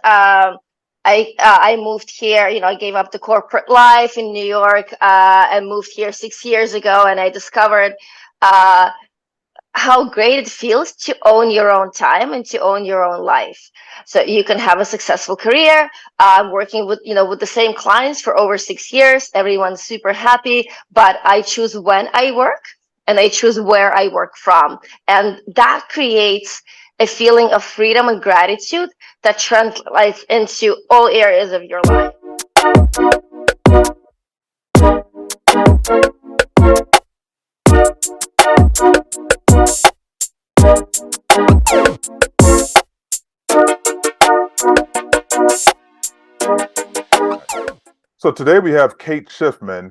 I moved here. I gave up the corporate life in New York and moved here 6 years ago, and I discovered how great it feels to own your own time and to own your own life. So you can have a successful career. I'm working with the same clients for over 6 years. Everyone's super happy, but I choose when I work and I choose where I work from. And that creates a feeling of freedom and gratitude that translates into all areas of your life. So today we have Kate Shiftman,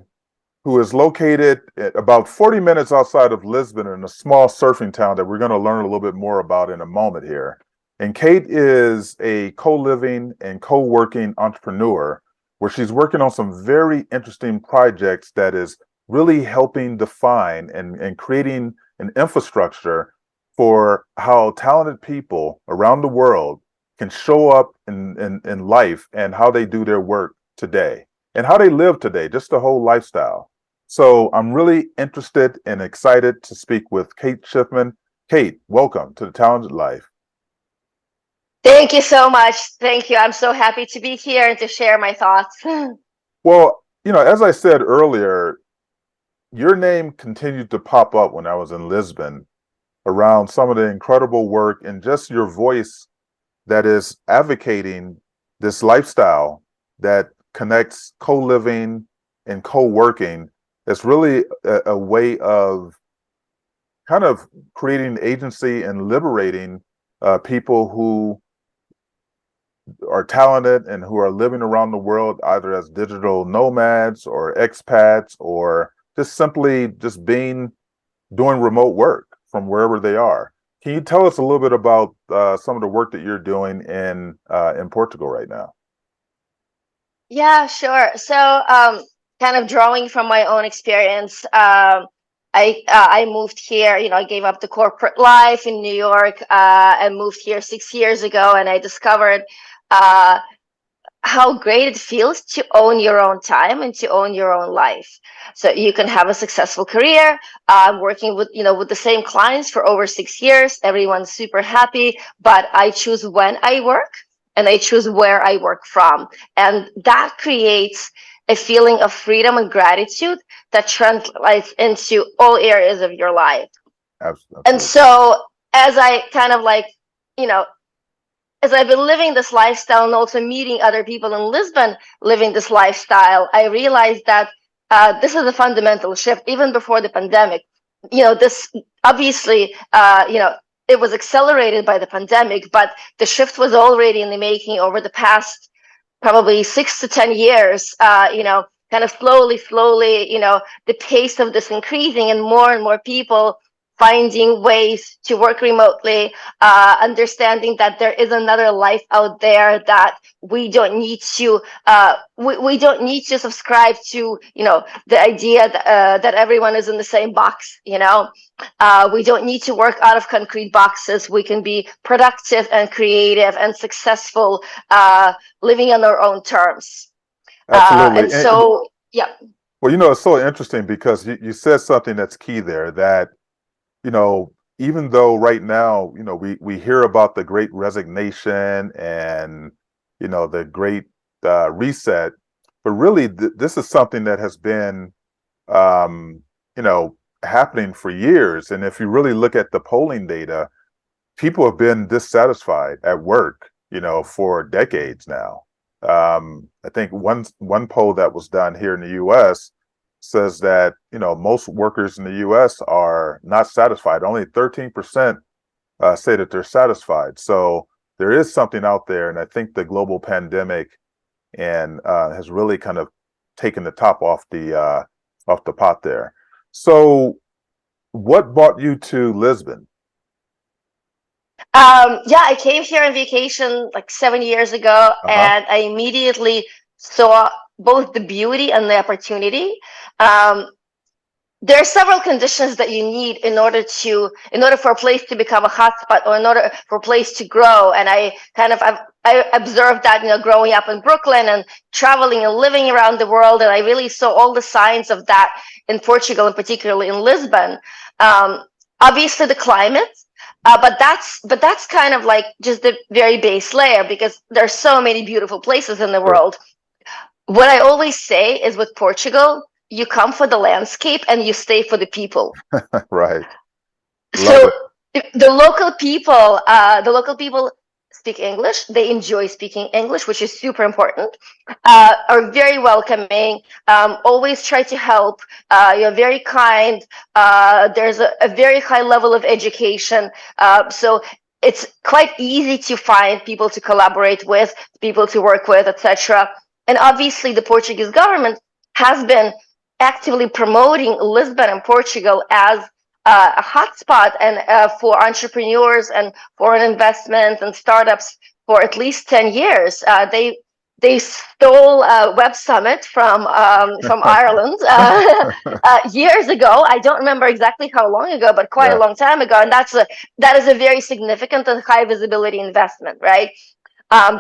who is located at about 40 minutes outside of Lisbon in a small surfing town that we're going to learn a little bit more about in a moment here. And Kate is a co-living and co-working entrepreneur where she's working on some very interesting projects that is really helping define and creating an infrastructure for how talented people around the world can show up in life and how they do their work today and how they live today, just the whole lifestyle. So I'm really interested and excited to speak with Kate Shiftman. Kate, welcome to The Talented Life. Thank you so much. Thank you. I'm so happy to be here and to share my thoughts. Well, as I said earlier, your name continued to pop up when I was in Lisbon around some of the incredible work and just your voice that is advocating this lifestyle that connects co-living and co-working. It's really a way of kind of creating agency and liberating people who are talented and who are living around the world, either as digital nomads or expats, or just simply doing remote work from wherever they are. Can you tell us a little bit about some of the work that you're doing in Portugal right now? Yeah, sure. So, kind of drawing from my own experience, I moved here. I gave up the corporate life in New York and moved here 6 years ago, and I discovered how great it feels to own your own time and to own your own life. So you can have a successful career. I'm working with the same clients for over 6 years. Everyone's super happy, but I choose when I work and I choose where I work from. And that creates a feeling of freedom and gratitude that translates into all areas of your life. Absolutely. And so as I kind of as I've been living this lifestyle and also meeting other people in Lisbon living this lifestyle, I realized that this is a fundamental shift. Even before the pandemic, this obviously, it was accelerated by the pandemic, but the shift was already in the making over the past probably 6 to 10 years. Kind of slowly, the pace of this increasing and more people finding ways to work remotely, understanding that there is another life out there, that we don't need to we don't need to subscribe to the idea that everyone is in the same box. We don't need to work out of concrete boxes. We can be productive and creative and successful, living on our own terms. Absolutely. And so, yeah. Well, it's so interesting because you said something that's key there, that even though right now, we hear about the great resignation and, the great reset, but really this is something that has been, happening for years. And if you really look at the polling data, people have been dissatisfied at work, for decades now. I think one poll that was done here in the U.S. says that most workers in the U.S. are not satisfied. Only 13% say that they're satisfied. So there is something out there, and I think the global pandemic has really kind of taken the top off the pot there. So, what brought you to Lisbon? I came here on vacation like 7 years ago, and I immediately saw both the beauty and the opportunity. There are several conditions that you need in order for a place to become a hotspot, or in order for a place to grow. And I've I observed that, growing up in Brooklyn and traveling and living around the world, and I really saw all the signs of that in Portugal, and particularly in Lisbon. Obviously, the climate, but that's kind of like just the very base layer, because there's so many beautiful places in the Sure. world. What I always say is, with Portugal, you come for the landscape and you stay for the people. Right. Love So it. the local people speak English. They enjoy speaking English, which is super important. Are very welcoming. Always try to help. You're very kind. There's a very high level of education. So it's quite easy to find people to collaborate with, people to work with, etc. And obviously, the Portuguese government has been actively promoting Lisbon and Portugal as a hotspot and for entrepreneurs and foreign investments and startups for at least 10 years. They stole Web Summit from Ireland years ago. I don't remember exactly how long ago, but quite a Yeah. long time ago. And that is a very significant and high visibility investment, right?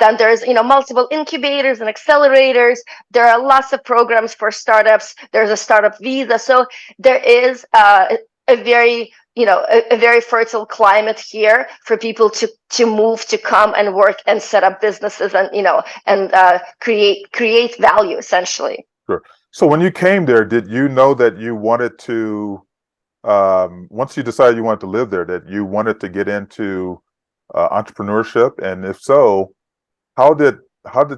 Then there's multiple incubators and accelerators. There are lots of programs for startups. There's a startup visa, so there is a very a very fertile climate here for people to move, to come and work and set up businesses, and create value, essentially. Sure. So when you came there, did you know that you wanted to, once you decided you wanted to live there, that you wanted to get into entrepreneurship? And if so, how did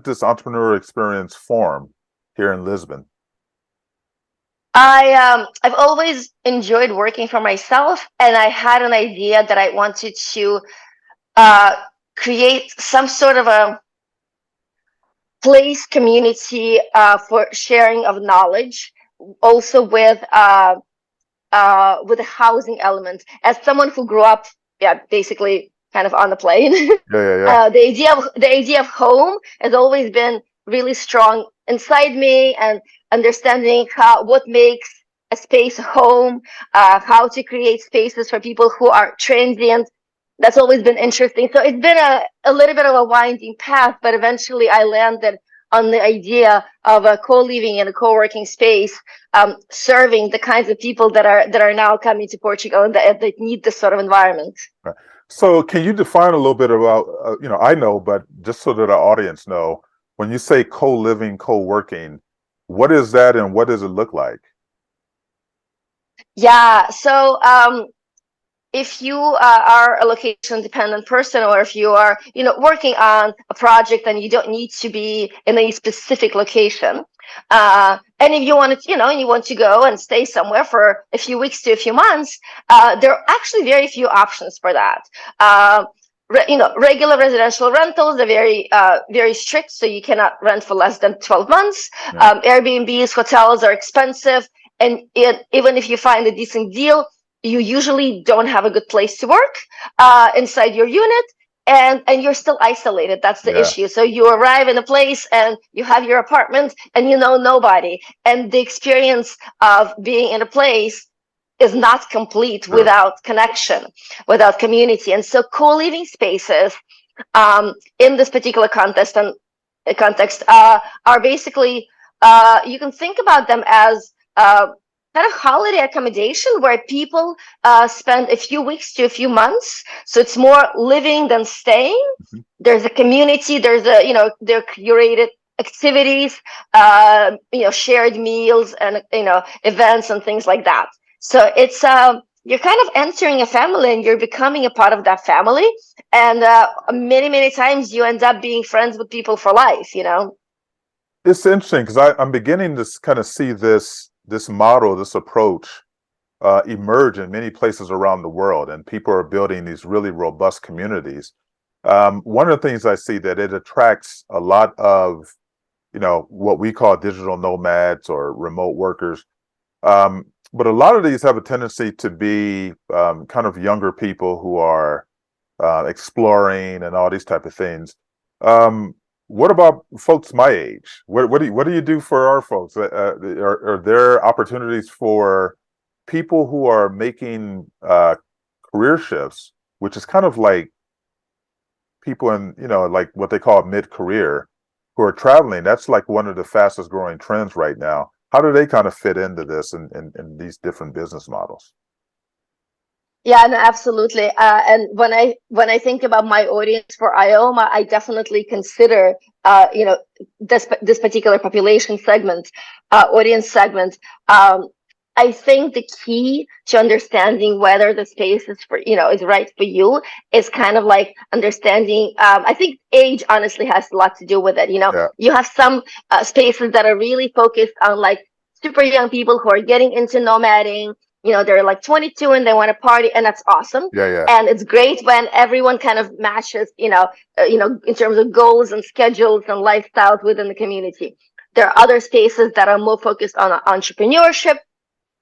this entrepreneurial experience form here in Lisbon? I've always enjoyed working for myself, and I had an idea that I wanted to uh, create some sort of a place, community for sharing of knowledge, also with a housing element. As someone who grew up, yeah, basically kind of on the plane, Yeah, yeah, the idea of home has always been really strong inside me, and understanding what makes a space a home, how to create spaces for people who are transient. That's always been interesting. So it's been a little bit of a winding path, but eventually I landed on the idea of a co-living and a co-working space, serving the kinds of people that are now coming to Portugal and that need this sort of environment. yeah. So can you define a little bit about, I know, but just so that our audience know, when you say co-living, co-working, what is that and what does it look like? Yeah. So if you are a location dependent person, or if you are working on a project and you don't need to be in a specific location, and if you want to you want to go and stay somewhere for a few weeks to a few months, there are actually very few options for that. Regular residential rentals are very strict, so you cannot rent for less than 12 months. Yeah. Airbnbs, hotels are expensive, and even if you find a decent deal, you usually don't have a good place to work inside your unit, and you're still isolated. That's the Yeah. issue. So you arrive in a place and you have your apartment and you know nobody, and the experience of being in a place is not complete Sure. without connection, without community. And so co-living spaces, in this particular context are basically, you can think about them as kind of holiday accommodation, where people spend a few weeks to a few months. So it's more living than staying. Mhm. There's a community. There's they're curated activities, shared meals, and events and things like that. So it's you're kind of entering a family, and you're becoming a part of that family. And many times you end up being friends with people for life. It's interesting because I'm beginning to kind of see this model, this approach emerge in many places around the world, and people are building these really robust communities. One of the things I see that it attracts a lot of, what we call digital nomads or remote workers. But a lot of these have a tendency to be kind of younger people who are exploring and all these type of things. What about folks my age? What do you do for our folks? Are there opportunities for people who are making career shifts, which is kind of like people in, like what they call mid-career who are traveling. That's like one of the fastest growing trends right now. How do they kind of fit into this and these different business models? Yeah, no, absolutely. And when I think about my audience for IOMA, I definitely consider this particular population segment, audience segment. I think the key to understanding whether the space is is right for you is kind of like understanding. I think age honestly has a lot to do with it. Yeah, You have some spaces that are really focused on like super young people who are getting into nomading. They're like 22 and they want to party, and that's awesome. yeah, yeah. And it's great when everyone kind of matches, in terms of goals and schedules and lifestyles within the community. There are other spaces that are more focused on entrepreneurship,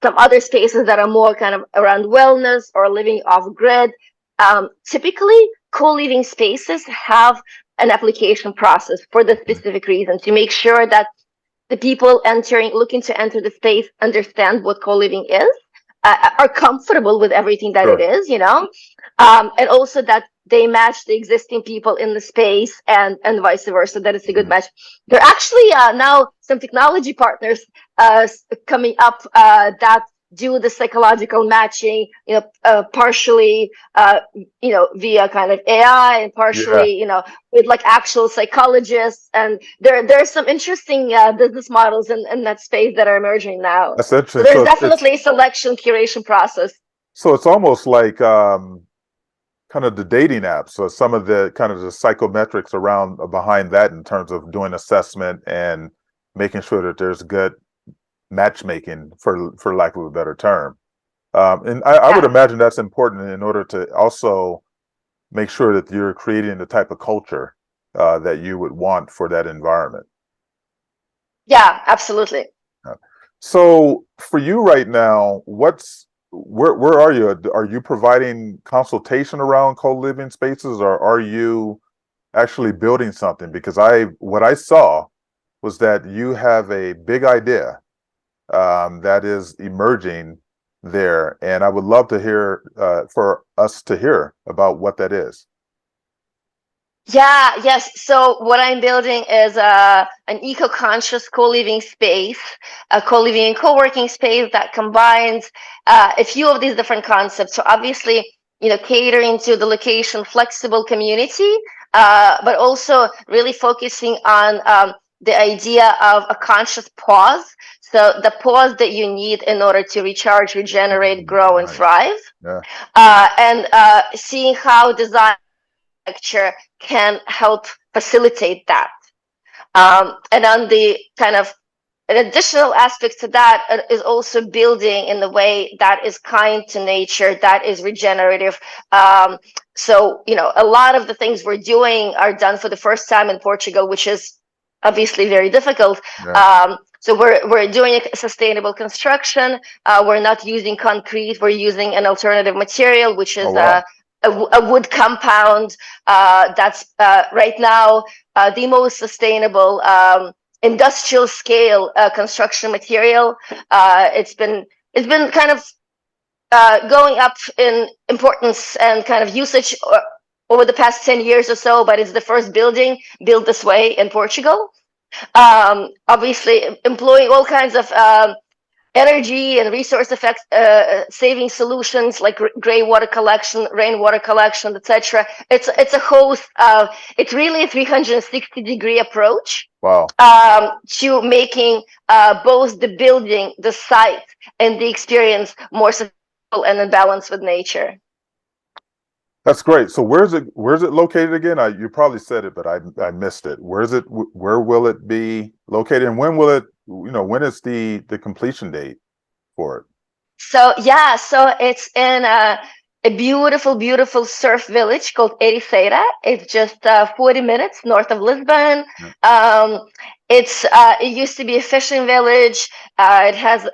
some other spaces that are more kind of around wellness or living off grid. Typically, co-living spaces have an application process for the specific reason to make sure that the people looking to enter the space understand what co-living is, are comfortable with everything that it Sure. is, and also that they match the existing people in the space and vice versa, that it's a good Mhm. match. There are actually now some technology partners coming up that do the psychological matching, partially, via kind of AI and Yeah, partially, with like actual psychologists. And there's some interesting business models in that space that are emerging now. that's So interesting. there's So it's definitely a selection curation process. almost like kind of the dating apps. So some of the kind of the psychometrics around behind that in terms of doing assessment and making sure that there's good matchmaking, for lack of a better term. And I would Yeah. imagine that's important in order to also make sure that you're creating the type of culture that you would want for that environment. Yeah, absolutely. Uh, So for you right now, where are you? Are you providing consultation around co-living spaces, or are you actually building something? Because what I saw was that you have a big idea that is emerging there, and I would love to hear for us to hear about what that is. Yeah, yes. So what I'm building is an eco-conscious co-living space, a co-living and co-working space that combines a few of these different concepts. So obviously, catering to the location flexible community, but also really focusing on the idea of a conscious pause. So the pause that you need in order to recharge, regenerate, grow, and Nice. thrive. Yeah. And seeing how design architecture can help facilitate that. And on the kind of an additional aspect to that is also building in the way that is kind to nature, that is regenerative. So, a lot of the things we're doing are done for the first time in Portugal, which is obviously very difficult. Yeah. So we're doing a sustainable construction. We're not using concrete. We're using an alternative material, which Oh is wow. a wood compound that's right now the most sustainable industrial scale construction material. It's been kind of going up in importance and kind of usage over the past 10 years or so, but it's the first building built this way in Portugal. Obviously, employing all kinds of energy and resource effect saving solutions like gray water collection, rainwater collection, etc. It's a host of, it's really a 360-degree approach Wow. to making both the building, the site, and the experience more sustainable and in balance with nature. That's great. So where's it located again? You probably said it, but I missed it. Where is it? Where will it be located? And when will it? When is the completion date for it? So yeah, so it's in a beautiful, beautiful surf village called Ericeira. It's just 40 minutes north of Lisbon. Yeah. It used to be a fishing village. It has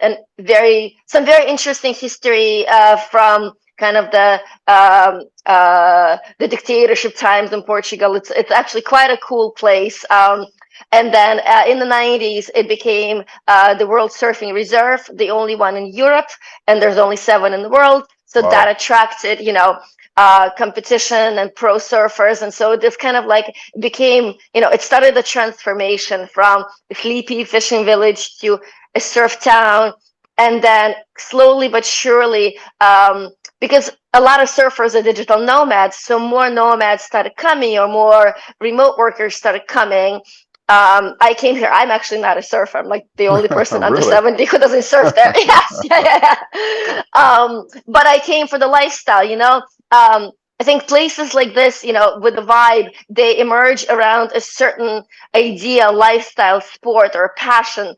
some very interesting history from kind of the dictatorship times in Portugal. It's actually quite a cool place. And then in the 90s, it became the World Surfing Reserve, the only one in Europe, and there's only 7 in the world. So that Wow. attracted, competition and pro surfers. And so this kind of like became, it started a transformation from a sleepy fishing village to a surf town. And then slowly but surely, because a lot of surfers are digital nomads, so more nomads started coming, or more remote workers started coming. I came here. I'm actually not a surfer. I'm like the only person under Really? 70 who doesn't surf there. Yes, yeah. But I came for the lifestyle, I think places like this, with the vibe, they emerge around a certain idea, lifestyle, sport, or passion.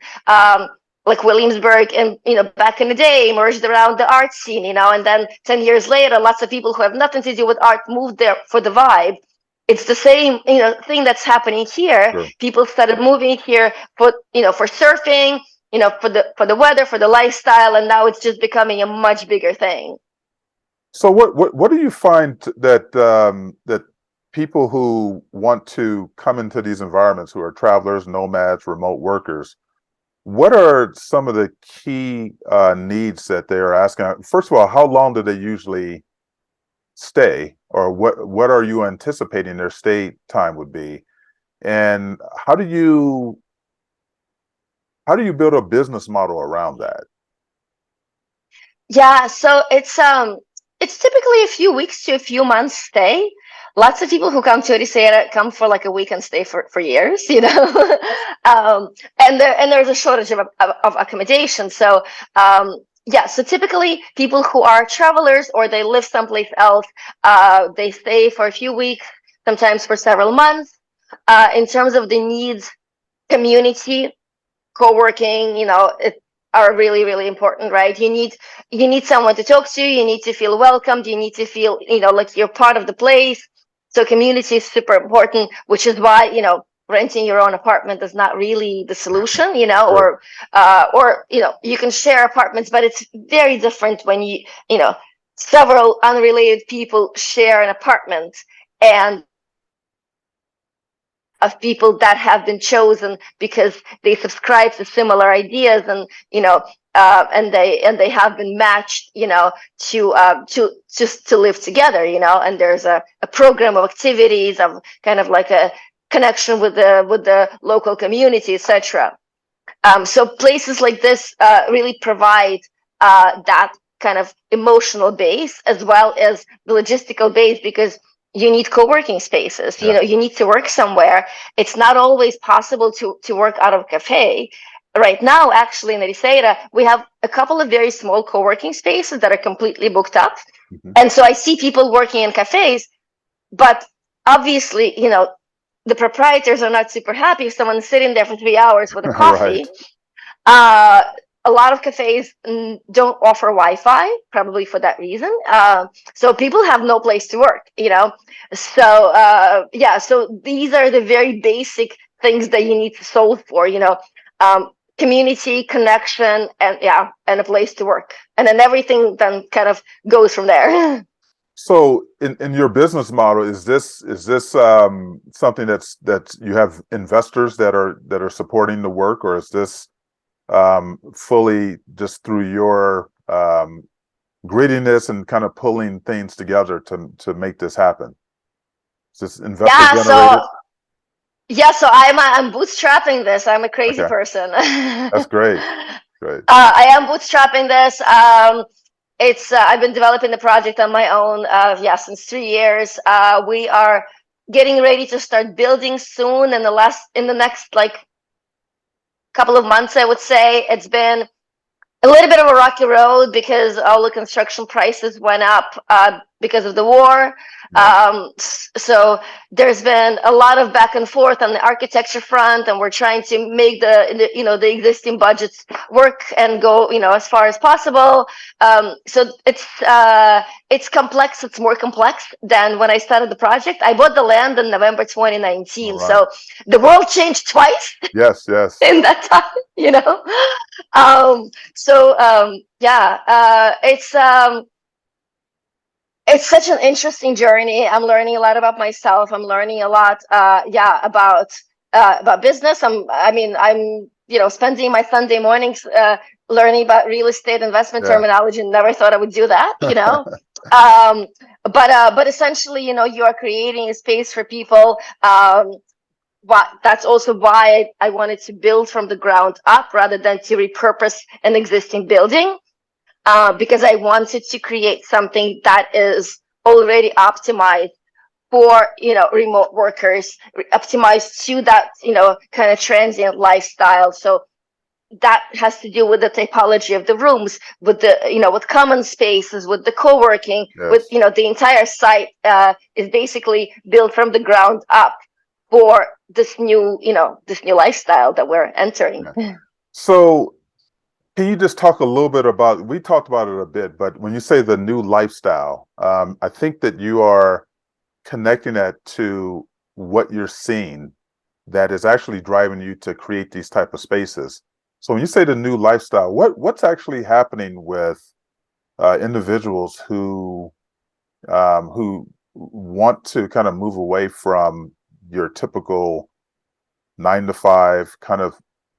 Like Williamsburg, and back in the day, emerged around the art scene, and then 10 years later, lots of people who have nothing to do with art moved there for the vibe. It's the same, thing that's happening here. Sure. People started moving here for surfing, for the weather, for the lifestyle, and now it's just becoming a much bigger thing. So what do you find that that people who want to come into these environments, who are travelers, nomads, remote workers, what are some of the key needs that they are asking? First of all, how long do they usually stay, or what are you anticipating their stay time would be? And how do you build a business model around that? Yeah, so it's typically a few weeks to a few months stay. Lots of people who come to Ericeira come for like a week and stay for years, and there's a shortage of accommodation. So yeah, so typically people who are travelers or they live someplace else, they stay for a few weeks, sometimes for several months. In terms of the needs, community, co-working, are really, really important, right? You need someone to talk to, you need to feel welcomed, you need to feel, like you're part of the place. So community is super important, which is why, renting your own apartment is not really the solution, Sure. or you can share apartments, but it's very different when several unrelated people share an apartment, and of people that have been chosen because they subscribe to similar ideas, and and they have been matched, to just to live together, and there's a program of activities, of kind of like a connection with the local community, etc. So places like this really provide that kind of emotional base, as well as the logistical base, because you need co-working spaces. Yeah. You need to work somewhere. It's not always possible to work out of a cafe. Right now, actually, in Ericeira, we have a couple of very small co-working spaces that are completely booked up. Mm-hmm. And so I see people working in cafes, but obviously, the proprietors are not super happy if someone's sitting there for 3 hours with a coffee. Right. A lot of cafes don't offer Wi-Fi, probably for that reason. So people have no place to work, So yeah, so these are the very basic things that you need to solve for, community, connection, and a place to work, and then everything then kind of goes from there. So in your business model, is this something that you have investors that are supporting the work, or is this fully just through your grittiness and kind of pulling things together to make this happen? Is this investor generated? So I'm bootstrapping this. I'm a crazy person. That's great. Great. I am bootstrapping this. It's I've been developing the project on my own, since 3 years. We are getting ready to start building soon. In the next like couple of months, I would say. It's been a little bit of a rocky road because all the construction prices went up because of the war. So there's been a lot of back and forth on the architecture front, and we're trying to make the existing budgets work and go as far as possible. So it's complex. It's more complex than when I started the project. I bought the land in November 2019. Right. So the world changed twice. Yes. In that time, it's such an interesting journey. I'm learning a lot about myself. I'm learning a lot, about business. I'm spending my Sunday mornings learning about real estate investment terminology. Never thought I would do that, but essentially, you are creating a space for people. That's also why I wanted to build from the ground up rather than to repurpose an existing building, because I wanted to create something that is already optimized for remote workers, optimized to that kind of transient lifestyle. So that has to do with the typology of the rooms, with the with common spaces, with the co-working, with Yes. the entire site is basically built from the ground up for this new lifestyle that we're entering. Yeah. So can you just talk a little bit about, we talked about it a bit, but when you say the new lifestyle, I think that you are connecting that to what you're seeing that is actually driving you to create these type of spaces. So when you say the new lifestyle, what's actually happening with individuals who want to kind of move away from your typical 9 to 5 kind of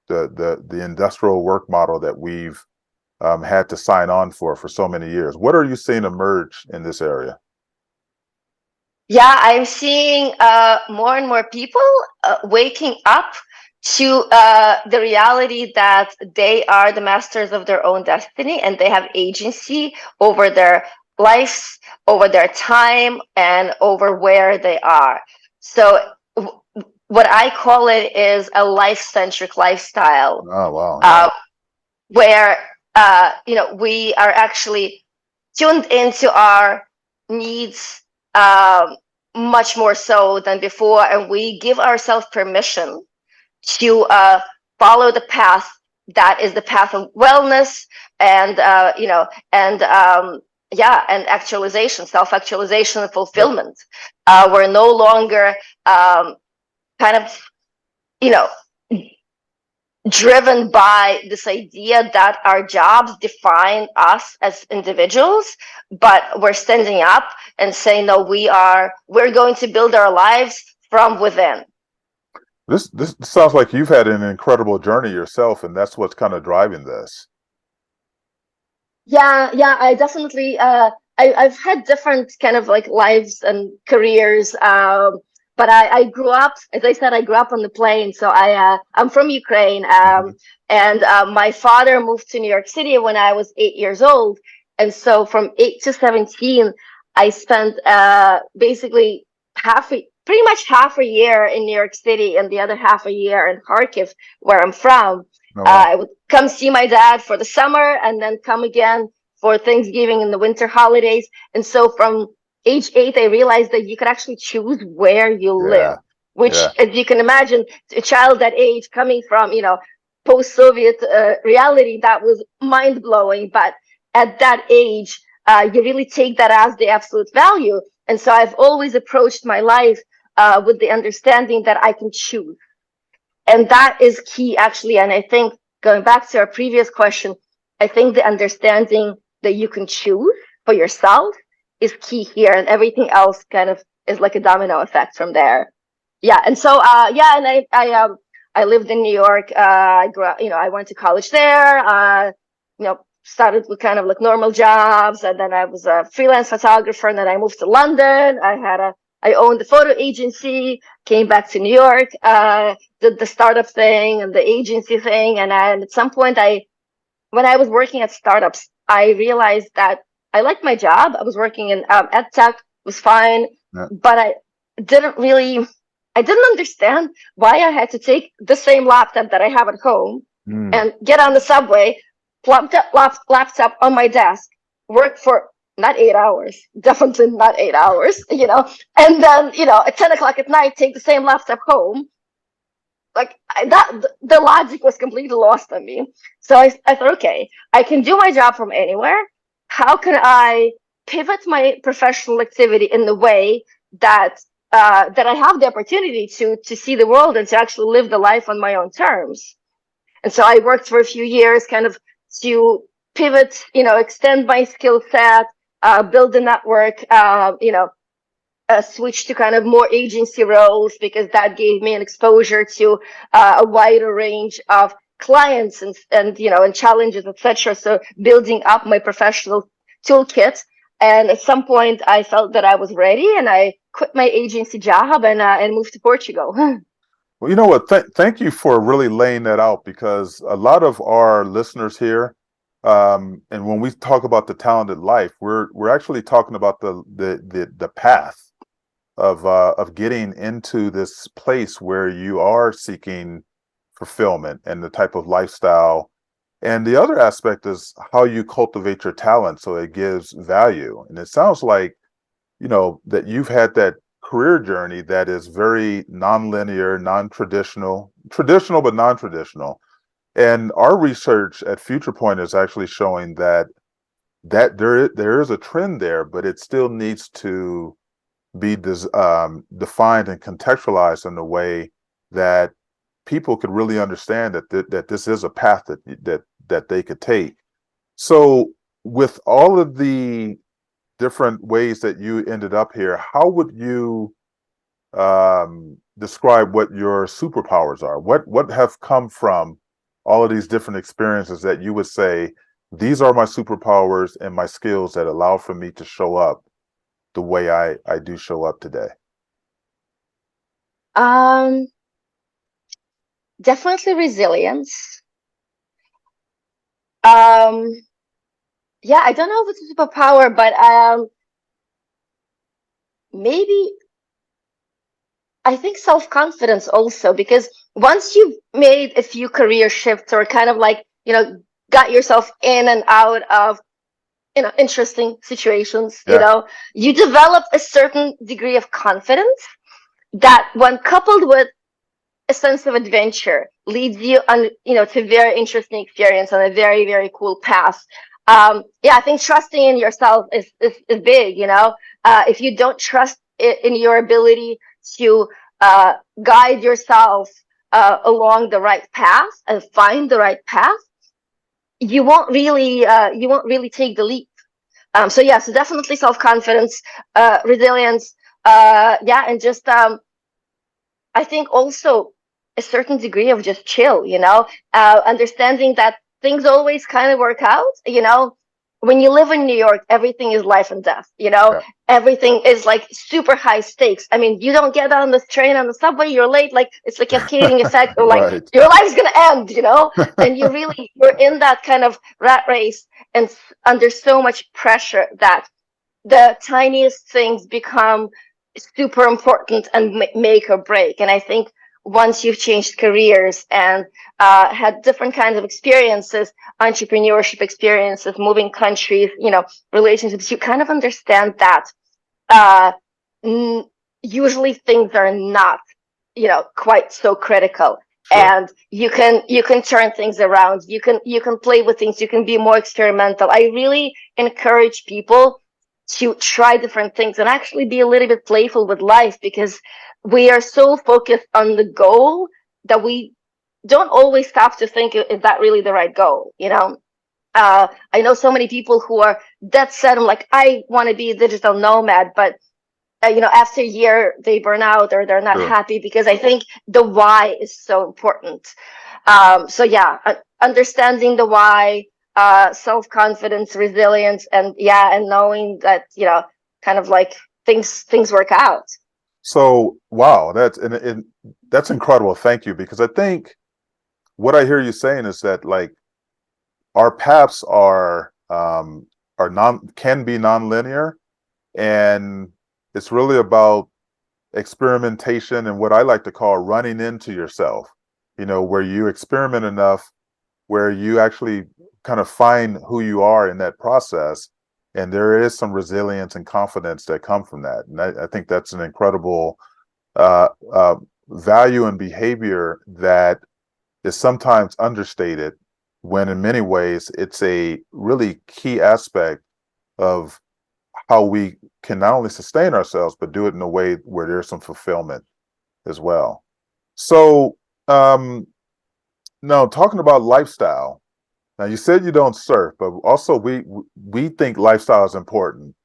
the industrial work model that we've had to sign on for so many years? What are you seeing emerge in this area? Yeah, I'm seeing more and more people waking up to the reality that they are the masters of their own destiny and they have agency over their lives, over their time, and over where they are. So what I call it is a life-centric lifestyle, Oh, wow. Yeah. where we are actually tuned into our needs, much more so than before, and we give ourselves permission to follow the path that is the path of wellness and and actualization, self-actualization, and Yep. fulfillment. We're no longer kind of you know driven by this idea that our jobs define us as individuals, but we're standing up and saying, no, we're going to build our lives from within. This sounds like you've had an incredible journey yourself, and that's what's kind of driving this. Yeah, I definitely I've had different kind of like lives and careers, but I grew up, as I said, I grew up on the plain. So I'm from Ukraine, Mhm. and my father moved to New York City when I was 8 years old, and so from 8 to 17, I spent basically pretty much half a year in New York City and the other half a year in Kharkiv, where I'm from. Oh, wow. I would come see my dad for the summer and then come again for Thanksgiving and the winter holidays. And so from age 8, I realized that you could actually choose where you live, Yeah. which, Yeah. as you can imagine, a child that age coming from, post-Soviet reality, that was mind-blowing. But at that age, you really take that as the absolute value. And so I've always approached my life with the understanding that I can choose. And that is key, actually. And I think, going back to our previous question, I think the understanding that you can choose for yourself is key here, and everything else kind of is like a domino effect from there. Yeah. And so yeah, and I lived in New York. I grew up, I went to college there. Started with kind of like normal jobs, and then I was a freelance photographer, and then I moved to London. I owned a photo agency, came back to New York, did the startup thing and the agency thing. And then at some point, when I was working at startups, I realized that I liked my job. I was working in ed tech, was fine, Yeah. but didn't really, I didn't understand why I had to take the same laptop that I have at home Mm. and get on the subway, plop that laptop on my desk, work for not 8 hours, definitely not 8 hours, and then, at 10 o'clock at night, take the same laptop home. Like the logic was completely lost on me. So I thought, okay, I can do my job from anywhere. How can I pivot my professional activity in the way that that I have the opportunity to see the world and to actually live the life on my own terms? And so I worked for a few years, kind of to pivot, extend my skill set, build a network, switch to kind of more agency roles, because that gave me an exposure to a wider range of clients and challenges, etc. So building up my professional toolkit, And at some point, I felt that I was ready, and I quit my agency job and moved to Portugal. Well, you know what? Thank you for really laying that out, because a lot of our listeners here, and when we talk about the talented life, we're actually talking about the path of getting into this place where you are seeking fulfillment and the type of lifestyle. And the other aspect is how you cultivate your talent so it gives value. And it sounds like, that you've had that career journey that is very non-linear, non-traditional, traditional but non-traditional. And our research at FuturePoint is actually showing that there is a trend there, but it still needs to be defined and contextualized in a way that people could really understand that this is a path that they could take. So, with all of the different ways that you ended up here, how would you describe what your superpowers are? What have come from all of these different experiences that you would say, these are my superpowers and my skills that allow for me to show up the way I do show up today? Um, Definitely resilience. Um, yeah, I don't know if it's a superpower, but maybe I think self-confidence also, because once you've made a few career shifts or kind of like, got yourself in and out of, interesting situations, Yeah. you develop a certain degree of confidence that, when coupled with a sense of adventure, leads you on, to very interesting experience on a very, very cool path. Yeah, I think trusting in yourself is big. If you don't trust in your ability to guide yourself along the right path and find the right path, you won't really take the leap. So yeah, so definitely self-confidence, resilience, yeah, and just I think also a certain degree of just chill, understanding that things always kind of work out. When you live in New York, everything is life and death. Yeah. Everything is like super high stakes. I mean, you don't get on this train, on the subway, you're late. Like, it's a cascading effect of like, Right. your life's going to end. And you're in that kind of rat race and under so much pressure that the tiniest things become super important and make or break. And I think once you've changed careers and had different kinds of experiences, entrepreneurship experiences, moving countries, relationships, you kind of understand that uh, usually things are not, quite so critical. Sure. And you can turn things around. You can play with things. You can be more experimental. I really encourage people to try different things and actually be a little bit playful with life, because we are so focused on the goal that we don't always stop to think, is that really the right goal? I know so many people who are dead set on like, I want to be a digital nomad, but after a year they burn out or they're not Sure. happy, because I think the why is so important. So yeah, understanding the why, self-confidence, resilience, and yeah, and knowing that, kind of like things work out. So, wow, that's incredible. Thank you, because I think what I hear you saying is that, like, our paths are non can be nonlinear, and it's really about experimentation and what I like to call running into yourself. Where you experiment enough, where you actually kind of find who you are in that process, and there is some resilience and confidence that come from that. And I think that's an incredible uh, uh, value and behavior that is sometimes understated, when in many ways it's a really key aspect of how we can not only sustain ourselves, but do it in a way where there's some fulfillment as well. So, now talking about lifestyle, now you said you don't surf, but also we think lifestyle is important.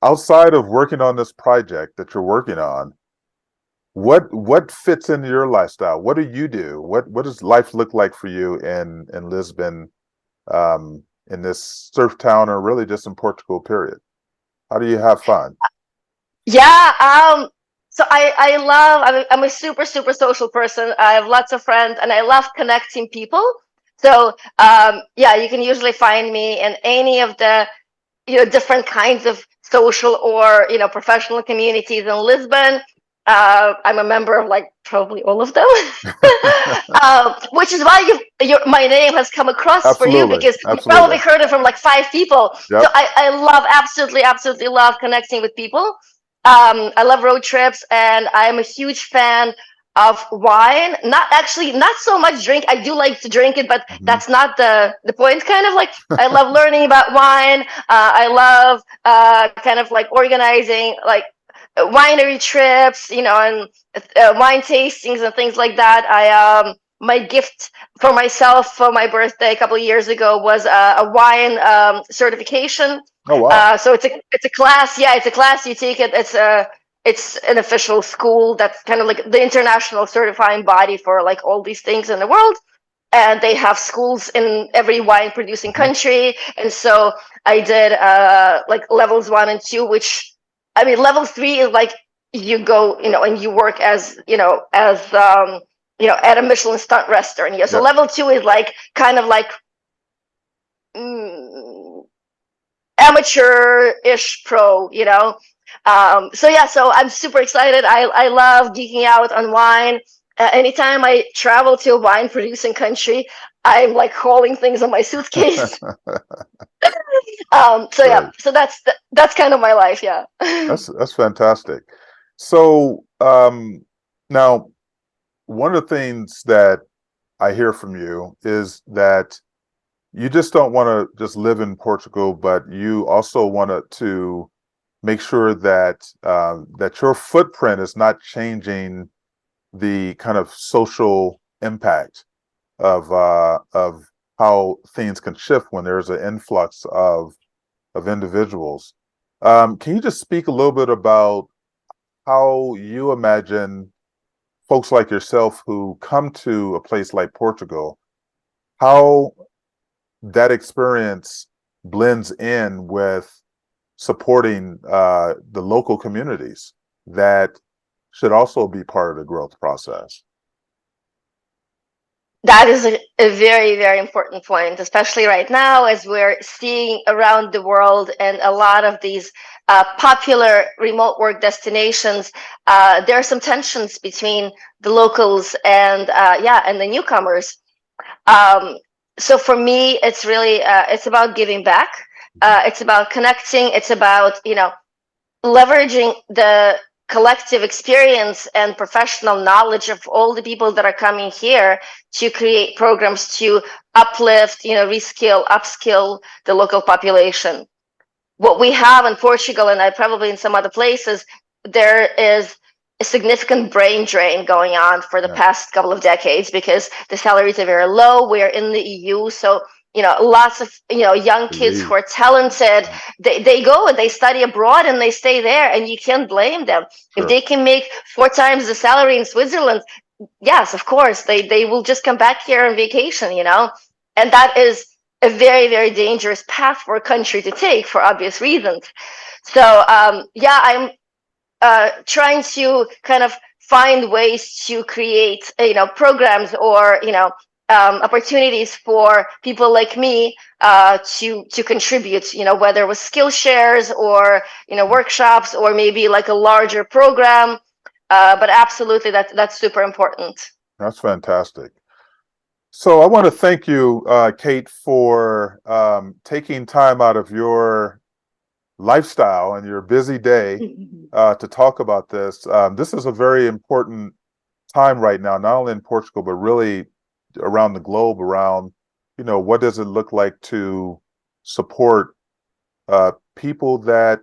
Outside of working on this project that you're working on, what fits into your lifestyle? What do you do? What does life look like for you in Lisbon, in this surf town, or really just in Portugal, period? How do you have fun? Yeah. So I'm a super, super social person. I have lots of friends and I love connecting people. So, yeah, you can usually find me in any of the, different kinds of social or, professional communities in Lisbon. I'm a member of like probably all of them, which is why my name has come across for you Absolutely, because you probably absolutely. heard it from like 5 people. So Yep. I love, absolutely, absolutely love connecting with people. I love road trips, and I'm a huge fan of wine. Not so much drink. I do like to drink it, but Hmm. that's not the point. Kind of like I love learning about wine. I love kind of like organizing like winery trips, and wine tastings and things like that. My gift for myself for my birthday a couple of years ago was a wine certification. Oh, wow. So it's a class. Yeah, it's a class you take it. It's an official school that's kind of like the international certifying body for like all these things in the world. And they have schools in every wine producing Hmm. country. And so I did like levels 1 and 2, which I mean level 3 is like you go, and you work as at a Michelin stunt restaurant. Yeah. So Yep. level 2 is like kind of like mm, amateur-ish pro. So yeah, so I'm super excited. I love geeking out on wine. Anytime I travel to a wine producing country, I'm like hauling things on my suitcase. So yeah, Great. so that's kind of my life. Yeah. That's fantastic. So, now one of the things that I hear from you is that you just don't want to just live in Portugal, but you also want to make sure that that your footprint is not changing the kind of social impact of how things can shift when there's an influx of individuals. Can you just speak a little bit about how you imagine folks like yourself who come to a place like Portugal, how that experience blends in with supporting the local communities that should also be part of the growth process? That is a very, very important point, especially right now as we're seeing around the world and a lot of these popular remote work destinations. There are some tensions between the locals and and the newcomers. Um, so for me, it's really it's about giving back. It's about connecting. It's about leveraging the collective experience and professional knowledge of all the people that are coming here to create programs to uplift, reskill, upskill the local population. What we have in Portugal, and I probably in some other places, there is a significant brain drain going on for the Yeah, past couple of decades because the salaries are very low. We're in the EU, so lots of young kids indeed. who are talented, they go and they study abroad and they stay there, and you can't blame them if Sure. they can make 4 times the salary in Switzerland. Yes, of course, they will just come back here on vacation, and that is a very, very dangerous path for a country to take for obvious reasons. So yeah, I'm trying to kind of find ways to create programs or opportunities for people like me to contribute, whether it was skill shares or workshops or maybe like a larger program. But absolutely, that's super important. That's fantastic. So I want to thank you, Kate, for taking time out of your lifestyle and your busy day to talk about this. This is a very important time right now, not only in Portugal, but really around the globe, around, what does it look like to support people that,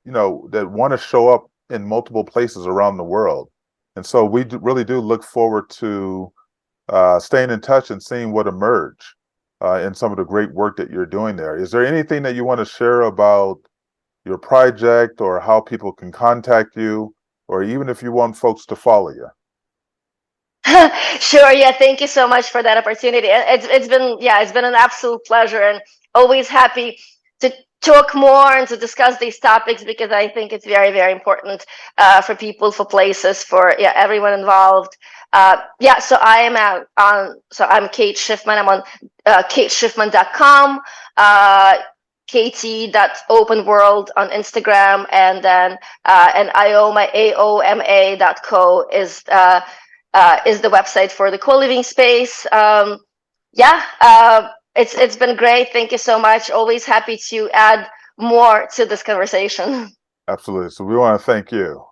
that want to show up in multiple places around the world. And so we really do look forward to staying in touch and seeing what emerge in some of the great work that you're doing there. Is there anything that you want to share about your project or how people can contact you, or even if you want folks to follow you? Sure. Yeah. Thank you so much for that opportunity. It's been an absolute pleasure and always happy to talk more and to discuss these topics, because I think it's very, very important for people, for places, for everyone involved. So I am I'm Kate Shiftman. I'm on kateshiftman.com, kt.openworld on Instagram, and then and aoma.co is the website for the co-living space. It's been great. Thank you so much. Always happy to add more to this conversation. Absolutely. So we want to thank you.